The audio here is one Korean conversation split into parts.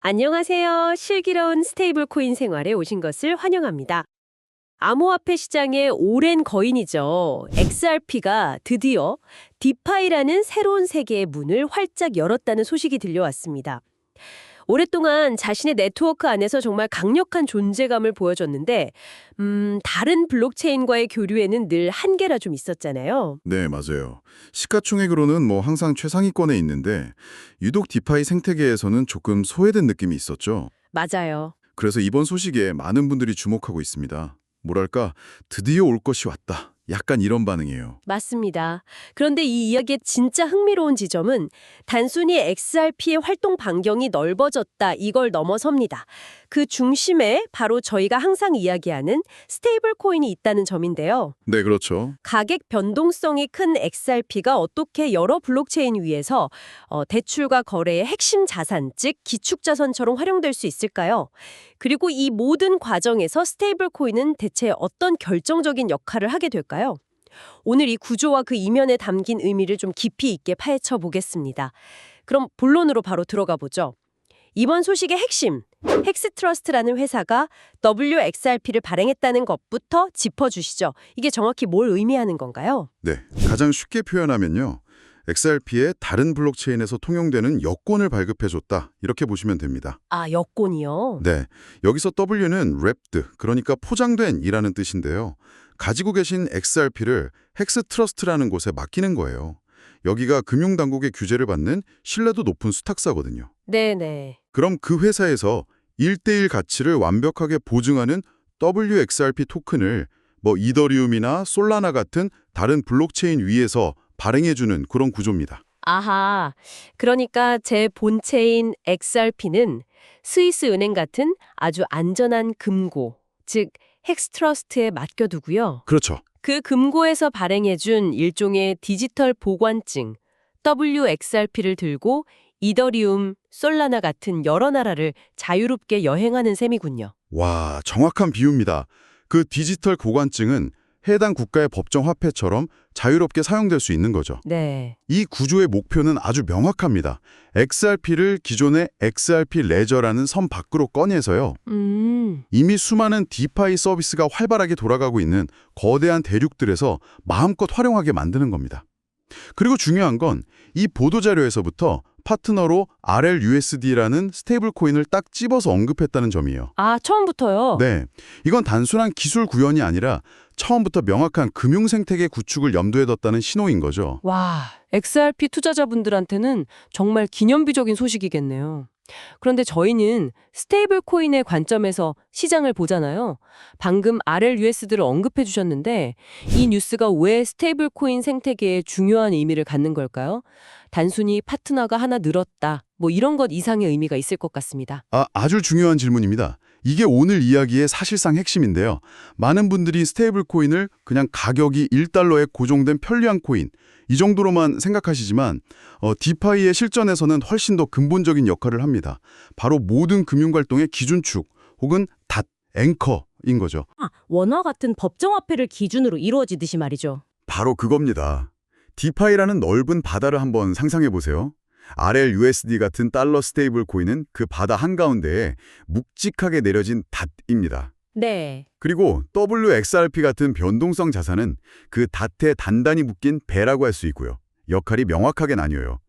안녕하세요. 슬기로운 스테이블 코인 생활에 오신 것을 환영합니다. 암호화폐 시장의 오랜 거인이죠. XRP가 드디어 디파이라는 새로운 세계의 문을 활짝 열었다는 소식이 들려왔습니다. 오랫동안 자신의 네트워크 안에서 정말 강력한 존재감을 보여줬는데, 다른 블록체인과의 교류에는 늘 한계라 좀 있었잖아요. 네, 맞아요. 시가총액으로는 항상 최상위권에 있는데 유독 디파이 생태계에서는 조금 소외된 느낌이 있었죠. 맞아요. 그래서 이번 소식에 많은 분들이 주목하고 있습니다. 뭐랄까, 드디어 올 것이 왔다. 약간 이런 반응이에요. 맞습니다. 그런데 이 이야기의 진짜 흥미로운 지점은 단순히 XRP의 활동 반경이 넓어졌다 이걸 넘어섭니다. 그 중심에 바로 저희가 항상 이야기하는 스테이블 코인이 있다는 점인데요. 네, 그렇죠. 가격 변동성이 큰 XRP가 어떻게 여러 블록체인 위에서 대출과 거래의 핵심 자산, 즉 기축자산처럼 활용될 수 있을까요? 그리고 이 모든 과정에서 스테이블 코인은 대체 어떤 결정적인 역할을 하게 될까요? 오늘 이 구조와 그 이면에 담긴 의미를 좀 깊이 있게 파헤쳐 보겠습니다. 그럼 본론으로 바로 들어가 보죠. 이번 소식의 핵심, 헥스트러스트라는 회사가 WXRP를 발행했다는 것부터 짚어주시죠. 이게 정확히 뭘 의미하는 건가요? 네, 가장 쉽게 표현하면요. XRP의 다른 블록체인에서 통용되는 여권을 발급해줬다. 이렇게 보시면 됩니다. 아, 여권이요? 네, 여기서 W는 wrapped, 그러니까 포장된 이라는 뜻인데요. 가지고 계신 XRP를 헥스트러스트라는 곳에 맡기는 거예요. 여기가 금융당국의 규제를 받는 신뢰도 높은 수탁사거든요. 네네. 그럼 그 회사에서 1대1 가치를 완벽하게 보증하는 WXRP 토큰을 이더리움이나 솔라나 같은 다른 블록체인 위에서 발행해주는 그런 구조입니다. 아하, 그러니까 제 본체인 XRP는 스위스 은행 같은 아주 안전한 금고, 즉 헥스트러스트에 맡겨두고요. 그렇죠. 그 금고에서 발행해준 일종의 디지털 보관증 WXRP를 들고 이더리움, 솔라나 같은 여러 나라를 자유롭게 여행하는 셈이군요. 와, 정확한 비유입니다. 그 디지털 보관증은 해당 국가의 법정 화폐처럼 자유롭게 사용될 수 있는 거죠. 네. 이 구조의 목표는 아주 명확합니다. XRP를 기존의 XRP 레저라는 섬 밖으로 꺼내서요. 이미 수많은 디파이 서비스가 활발하게 돌아가고 있는 거대한 대륙들에서 마음껏 활용하게 만드는 겁니다. 그리고 중요한 건 이 보도자료에서부터 파트너로 RLUSD라는 스테이블 코인을 딱 집어서 언급했다는 점이에요. 아, 처음부터요? 네, 이건 단순한 기술 구현이 아니라 처음부터 명확한 금융 생태계 구축을 염두에 뒀다는 신호인 거죠. 와, XRP 투자자분들한테는 정말 기념비적인 소식이겠네요. 그런데 저희는 스테이블 코인의 관점에서 시장을 보잖아요. 방금 RLUSD를 언급해 주셨는데 이 뉴스가 왜 스테이블 코인 생태계에 중요한 의미를 갖는 걸까요? 단순히 파트너가 하나 늘었다, 이런 것 이상의 의미가 있을 것 같습니다. 아주 중요한 질문입니다. 이게 오늘 이야기의 사실상 핵심인데요. 많은 분들이 스테이블 코인을 그냥 가격이 1달러에 고정된 편리한 코인, 이 정도로만 생각하시지만 디파이의 실전에서는 훨씬 더 근본적인 역할을 합니다. 바로 모든 금융활동의 기준축 혹은 앵커인 거죠. 원화 같은 법정화폐를 기준으로 이루어지듯이 말이죠. 바로 그겁니다. 디파이라는 넓은 바다를 한번 상상해 보세요. RLUSD 같은 달러 스테이블 코인은 그 바다 한가운데에 묵직하게 내려진 닷입니다. 네. 그리고 WXRP 같은 변동성 자산은 그 닷에 단단히 묶인 배라고 할 수 있고요. 역할이 명확하게 나뉘어요.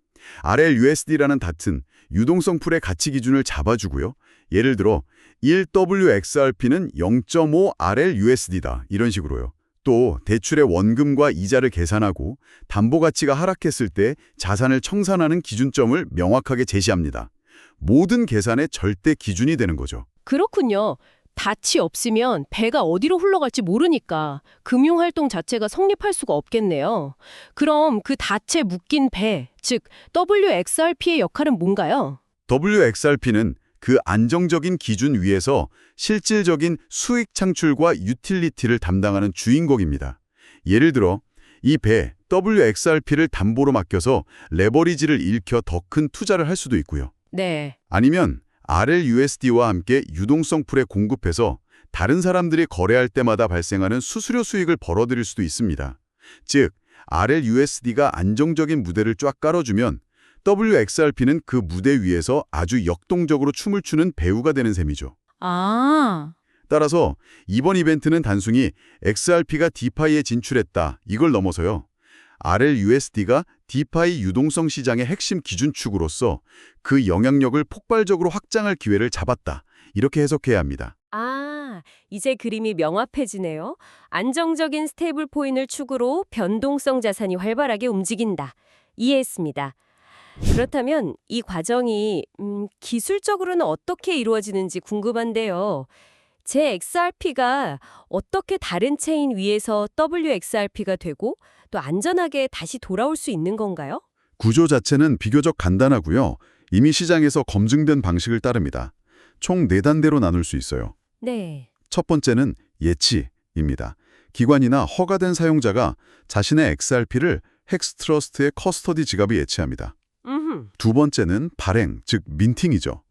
RLUSD라는 닷은 유동성 풀의 가치 기준을 잡아주고요. 예를 들어 1WXRP는 0.5 RLUSD다 이런 식으로요. 또 대출의 원금과 이자를 계산하고 담보 가치가 하락했을 때 자산을 청산하는 기준점을 명확하게 제시합니다. 모든 계산의 절대 기준이 되는 거죠. 그렇군요. 닻이 없으면 배가 어디로 흘러갈지 모르니까 금융활동 자체가 성립할 수가 없겠네요. 그럼 그 닻에 묶인 배, 즉 WXRP의 역할은 뭔가요? WXRP는 그 안정적인 기준 위에서 실질적인 수익 창출과 유틸리티를 담당하는 주인공입니다. 예를 들어 이 배 WXRP를 담보로 맡겨서 레버리지를 일으켜 더 큰 투자를 할 수도 있고요. 네. 아니면 RLUSD와 함께 유동성 풀에 공급해서 다른 사람들이 거래할 때마다 발생하는 수수료 수익을 벌어들일 수도 있습니다. 즉, RLUSD가 안정적인 무대를 쫙 깔아주면 WXRP는 그 무대 위에서 아주 역동적으로 춤을 추는 배우가 되는 셈이죠. 아, 따라서 이번 이벤트는 단순히 XRP가 디파이에 진출했다 이걸 넘어서요. RLUSD가 디파이 유동성 시장의 핵심 기준축으로서 그 영향력을 폭발적으로 확장할 기회를 잡았다. 이렇게 해석해야 합니다. 아, 이제 그림이 명확해지네요. 안정적인 스테이블 코인을 축으로 변동성 자산이 활발하게 움직인다. 이해했습니다. 그렇다면 이 과정이 기술적으로는 어떻게 이루어지는지 궁금한데요. 제 XRP가 어떻게 다른 체인 위에서 WXRP가 되고 또 안전하게 다시 돌아올 수 있는 건가요? 구조 자체는 비교적 간단하고요. 이미 시장에서 검증된 방식을 따릅니다. 총 4단계로 나눌 수 있어요. 네. 첫 번째는 예치입니다. 기관이나 허가된 사용자가 자신의 XRP를 헥스트러스트의 커스터디 지갑에 예치합니다. 두 번째는 발행, 즉 민팅이죠.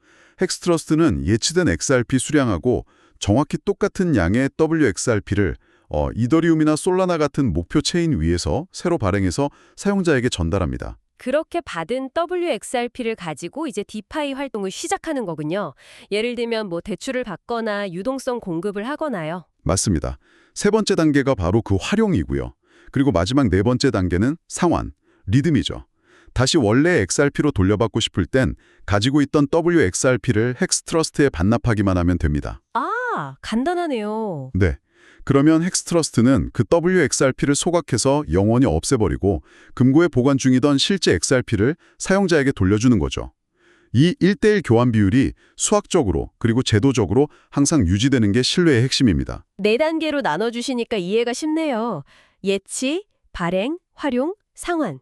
헥스트러스트는 예치된 XRP 수량하고 정확히 똑같은 양의 WXRP를 이더리움이나 솔라나 같은 목표 체인 위에서 새로 발행해서 사용자에게 전달합니다. 그렇게 받은 WXRP를 가지고 이제 디파이 활동을 시작하는 거군요. 예를 들면 뭐 대출을 받거나 유동성 공급을 하거나요. 맞습니다. 세 번째 단계가 바로 그 활용이고요. 그리고 마지막 네 번째 단계는 상환, 리듬이죠. 다시 원래 XRP로 돌려받고 싶을 땐 가지고 있던 WXRP를 헥스트러스트에 반납하기만 하면 됩니다. 아, 간단하네요. 네. 그러면 헥스트러스트는 그 WXRP를 소각해서 영원히 없애버리고 금고에 보관 중이던 실제 XRP를 사용자에게 돌려주는 거죠. 이 1:1 교환 비율이 수학적으로 그리고 제도적으로 항상 유지되는 게 신뢰의 핵심입니다. 4단계로 나눠주시니까 이해가 쉽네요. 예치, 발행, 활용, 상환.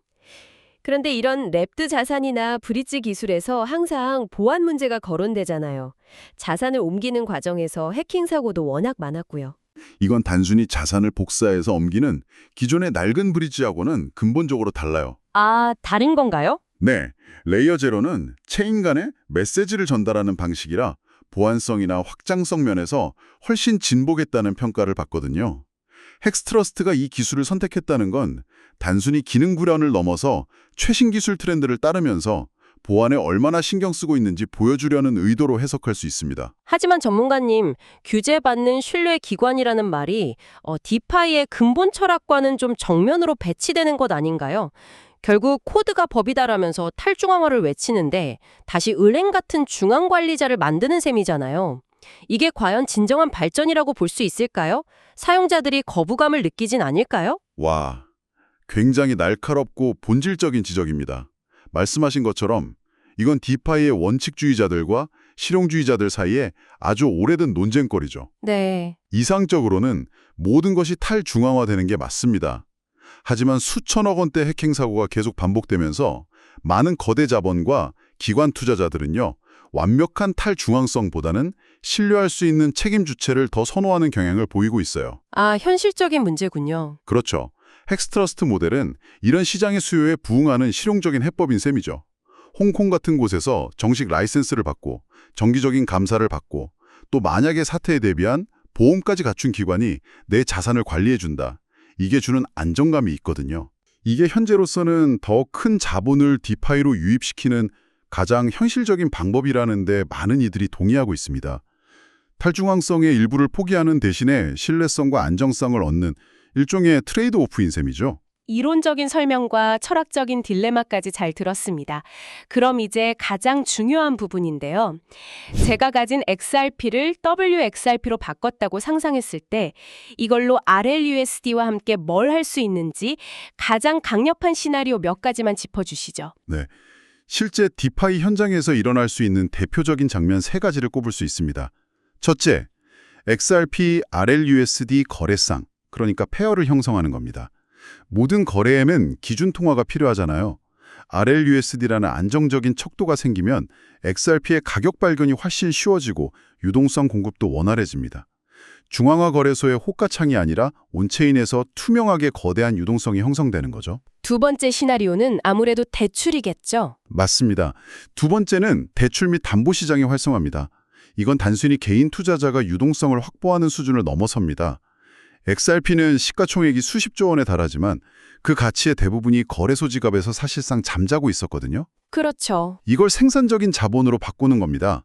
그런데 이런 랩드 자산이나 브릿지 기술에서 항상 보안 문제가 거론되잖아요. 자산을 옮기는 과정에서 해킹 사고도 워낙 많았고요. 이건 단순히 자산을 복사해서 옮기는 기존의 낡은 브릿지하고는 근본적으로 달라요. 아, 다른 건가요? 네, 레이어 제로는 체인 간에 메시지를 전달하는 방식이라 보안성이나 확장성 면에서 훨씬 진보겠다는 평가를 받거든요. 헥스트러스트가 이 기술을 선택했다는 건 단순히 기능 구현을 넘어서 최신 기술 트렌드를 따르면서 보안에 얼마나 신경 쓰고 있는지 보여주려는 의도로 해석할 수 있습니다. 하지만 전문가님, 규제받는 신뢰 기관이라는 말이 디파이의 근본 철학과는 좀 정면으로 배치되는 것 아닌가요? 결국 코드가 법이다라면서 탈중앙화를 외치는데 다시 은행 같은 중앙관리자를 만드는 셈이잖아요. 이게 과연 진정한 발전이라고 볼 수 있을까요? 사용자들이 거부감을 느끼진 않을까요? 와, 굉장히 날카롭고 본질적인 지적입니다. 말씀하신 것처럼 이건 디파이의 원칙주의자들과 실용주의자들 사이에 아주 오래된 논쟁거리죠. 네. 이상적으로는 모든 것이 탈중앙화되는 게 맞습니다. 하지만 수천억 원대 해킹 사고가 계속 반복되면서 많은 거대 자본과 기관 투자자들은요, 완벽한 탈중앙성보다는 신뢰할 수 있는 책임 주체를 더 선호하는 경향을 보이고 있어요. 아, 현실적인 문제군요. 그렇죠. 헥스트러스트 모델은 이런 시장의 수요에 부응하는 실용적인 해법인 셈이죠. 홍콩 같은 곳에서 정식 라이센스를 받고 정기적인 감사를 받고 또 만약의 사태에 대비한 보험까지 갖춘 기관이 내 자산을 관리해준다. 이게 주는 안정감이 있거든요. 이게 현재로서는 더 큰 자본을 디파이로 유입시키는 가장 현실적인 방법이라는 데 많은 이들이 동의하고 있습니다. 탈중앙성의 일부를 포기하는 대신에 신뢰성과 안정성을 얻는 일종의 트레이드오프인 셈이죠. 이론적인 설명과 철학적인 딜레마까지 잘 들었습니다. 그럼 이제 가장 중요한 부분인데요. 제가 가진 XRP를 WXRP로 바꿨다고 상상했을 때 이걸로 RLUSD와 함께 뭘 할 수 있는지 가장 강력한 시나리오 몇 가지만 짚어주시죠. 네, 실제 디파이 현장에서 일어날 수 있는 대표적인 장면 3가지를 꼽을 수 있습니다. 첫째, XRP RLUSD 거래상, 그러니까 페어를 형성하는 겁니다. 모든 거래에는 기준 통화가 필요하잖아요. RLUSD라는 안정적인 척도가 생기면 XRP의 가격 발견이 훨씬 쉬워지고 유동성 공급도 원활해집니다. 중앙화 거래소의 호가창이 아니라 온체인에서 투명하게 거대한 유동성이 형성되는 거죠. 두 번째 시나리오는 아무래도 대출이겠죠. 맞습니다. 두 번째는 대출 및 담보 시장의 활성화입니다. 이건 단순히 개인 투자자가 유동성을 확보하는 수준을 넘어섭니다. XRP는 시가총액이 수십조 원에 달하지만 그 가치의 대부분이 거래소 지갑에서 사실상 잠자고 있었거든요. 그렇죠. 이걸 생산적인 자본으로 바꾸는 겁니다.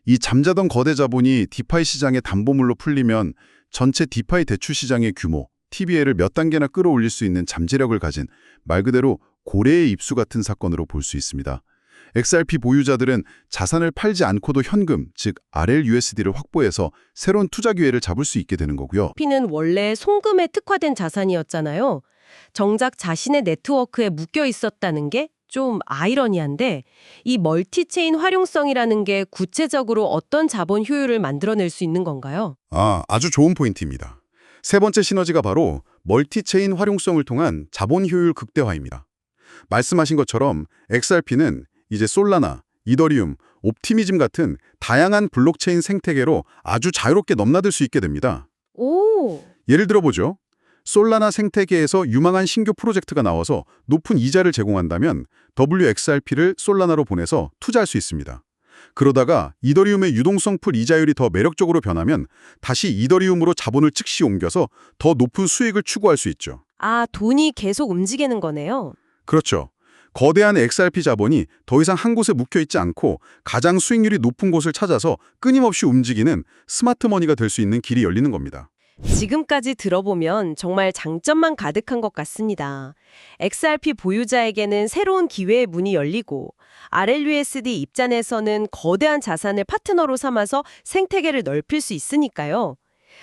이 잠자던 거대 자본이 디파이 시장의 담보물로 풀리면 전체 디파이 대출 시장의 규모, TBL을 몇 단계나 끌어올릴 수 있는 잠재력을 가진 말 그대로 고래의 입수 같은 사건으로 볼 수 있습니다. XRP 보유자들은 자산을 팔지 않고도 현금, 즉 RLUSD를 확보해서 새로운 투자 기회를 잡을 수 있게 되는 거고요. XRP는 원래 송금에 특화된 자산이었잖아요. 정작 자신의 네트워크에 묶여 있었다는 게 좀 아이러니한데 이 멀티체인 활용성이라는 게 구체적으로 어떤 자본 효율을 만들어낼 수 있는 건가요? 아주 좋은 포인트입니다. 세 번째 시너지가 바로 멀티체인 활용성을 통한 자본 효율 극대화입니다. 말씀하신 것처럼 XRP는 이제 솔라나, 이더리움, 옵티미즘 같은 다양한 블록체인 생태계로 아주 자유롭게 넘나들 수 있게 됩니다. 오, 예를 들어보죠. 솔라나 생태계에서 유망한 신규 프로젝트가 나와서 높은 이자를 제공한다면 WXRP를 솔라나로 보내서 투자할 수 있습니다. 그러다가 이더리움의 유동성 풀 이자율이 더 매력적으로 변하면 다시 이더리움으로 자본을 즉시 옮겨서 더 높은 수익을 추구할 수 있죠. 돈이 계속 움직이는 거네요. 그렇죠. 거대한 XRP 자본이 더 이상 한 곳에 묵혀있지 않고 가장 수익률이 높은 곳을 찾아서 끊임없이 움직이는 스마트 머니가 될 수 있는 길이 열리는 겁니다. 지금까지 들어보면 정말 장점만 가득한 것 같습니다. XRP 보유자에게는 새로운 기회의 문이 열리고 RLUSD 입장에서는 거대한 자산을 파트너로 삼아서 생태계를 넓힐 수 있으니까요.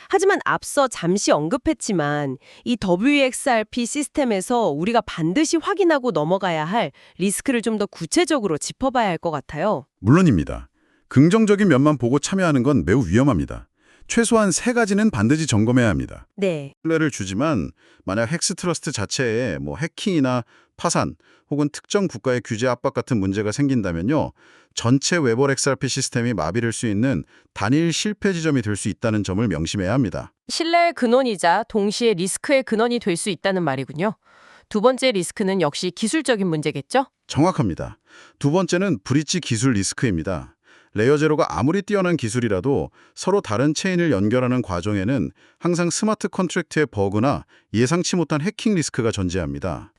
하지만 앞서 잠시 언급했지만 이 WXRP 시스템에서 우리가 반드시 확인하고 넘어가야 할 리스크를 좀 더 구체적으로 짚어봐야 할 것 같아요. 물론입니다. 긍정적인 면만 보고 참여하는 건 매우 위험합니다. 최소한 세 가지는 반드시 점검해야 합니다. 네. 신뢰를 주지만 만약 헥스트러스트 자체에 해킹이나 파산 혹은 특정 국가의 규제 압박 같은 문제가 생긴다면요. 전체 웨벌 XRP 시스템이 마비될 수 있는 단일 실패 지점이 될 수 있다는 점을 명심해야 합니다. 신뢰의 근원이자 동시에 리스크의 근원이 될 수 있다는 말이군요. 두 번째 리스크는 역시 기술적인 문제겠죠? 정확합니다. 두 번째는 브릿지 기술 리스크입니다. 레이어 제로가 아무리 뛰어난 기술이라도 서로 다른 체인을 연결하는 과정에는 항상 스마트 컨트랙트의 버그나 예상치 못한 해킹 리스크가 존재합니다.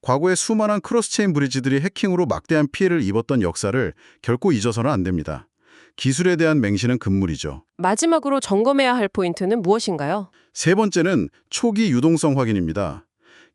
과거에 수많은 크로스체인 브리지들이 해킹으로 막대한 피해를 입었던 역사를 결코 잊어서는 안 됩니다. 기술에 대한 맹신은 금물이죠. 마지막으로 점검해야 할 포인트는 무엇인가요? 세 번째는 초기 유동성 확인입니다.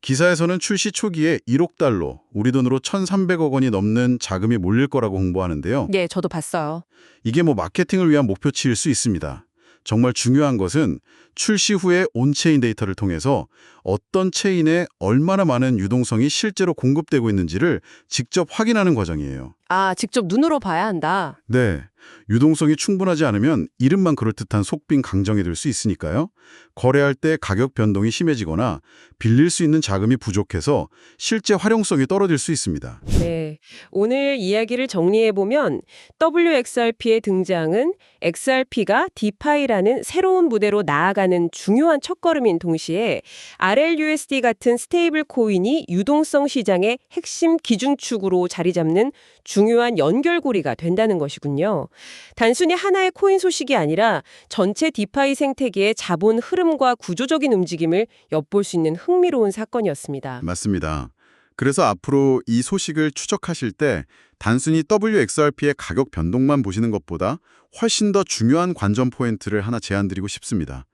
기사에서는 출시 초기에 1억 달러, 우리 돈으로 1,300억 원이 넘는 자금이 몰릴 거라고 홍보하는데요. 네, 저도 봤어요. 이게 마케팅을 위한 목표치일 수 있습니다. 정말 중요한 것은 출시 후에 온체인 데이터를 통해서 어떤 체인에 얼마나 많은 유동성이 실제로 공급되고 있는지를 직접 확인하는 과정이에요. 직접 눈으로 봐야 한다. 네, 유동성이 충분하지 않으면 이름만 그럴듯한 속빈 강정이 될 수 있으니까요. 거래할 때 가격 변동이 심해지거나 빌릴 수 있는 자금이 부족해서 실제 활용성이 떨어질 수 있습니다. 네, 오늘 이야기를 정리해보면 WXRP의 등장은 XRP가 디파이라는 새로운 무대로 나아가는 중요한 첫걸음인 동시에 RLUSD 같은 스테이블 코인이 유동성 시장의 핵심 기준축으로 자리 잡는 중요한 연결고리가 된다는 것이군요. 단순히 하나의 코인 소식이 아니라 전체 디파이 생태계의 자본 흐름과 구조적인 움직임을 엿볼 수 있는 흥미로운 사건이었습니다. 맞습니다. 그래서 앞으로 이 소식을 추적하실 때 단순히 WXRP의 가격 변동만 보시는 것보다 훨씬 더 중요한 관전 포인트를 하나 제안드리고 싶습니다.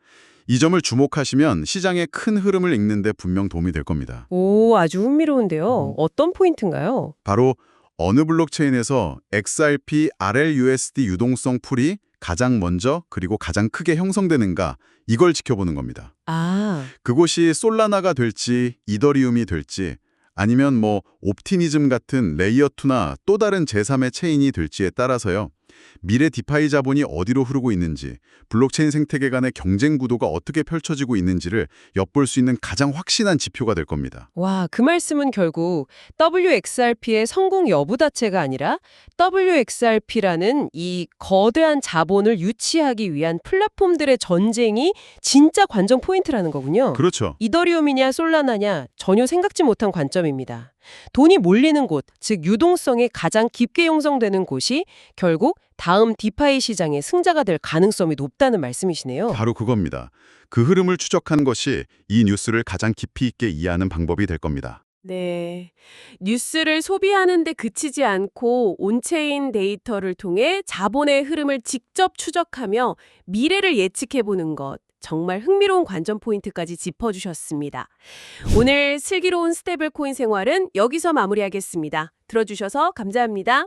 이 점을 주목하시면 시장의 큰 흐름을 읽는 데 분명 도움이 될 겁니다. 오, 아주 흥미로운데요. 어떤 포인트인가요? 바로 어느 블록체인에서 XRP, RLUSD 유동성 풀이 가장 먼저 그리고 가장 크게 형성되는가 이걸 지켜보는 겁니다. 그곳이 솔라나가 될지 이더리움이 될지 아니면 옵티미즘 같은 레이어 2나 또 다른 제3의 체인이 될지에 따라서요. 미래 디파이 자본이 어디로 흐르고 있는지, 블록체인 생태계 간의 경쟁 구도가 어떻게 펼쳐지고 있는지를 엿볼 수 있는 가장 확실한 지표가 될 겁니다. 와, 그 말씀은 결국 WXRP의 성공 여부 자체가 아니라 WXRP라는 이 거대한 자본을 유치하기 위한 플랫폼들의 전쟁이 진짜 관전 포인트라는 거군요. 그렇죠. 이더리움이냐 솔라나냐 전혀 생각지 못한 관점입니다. 돈이 몰리는 곳, 즉 유동성이 가장 깊게 형성되는 곳이 결국 다음 디파이 시장의 승자가 될 가능성이 높다는 말씀이시네요. 바로 그겁니다. 그 흐름을 추적하는 것이 이 뉴스를 가장 깊이 있게 이해하는 방법이 될 겁니다. 네. 뉴스를 소비하는 데 그치지 않고 온체인 데이터를 통해 자본의 흐름을 직접 추적하며 미래를 예측해보는 것. 정말 흥미로운 관전 포인트까지 짚어주셨습니다. 오늘 슬기로운 스테이블 코인 생활은 여기서 마무리하겠습니다. 들어주셔서 감사합니다.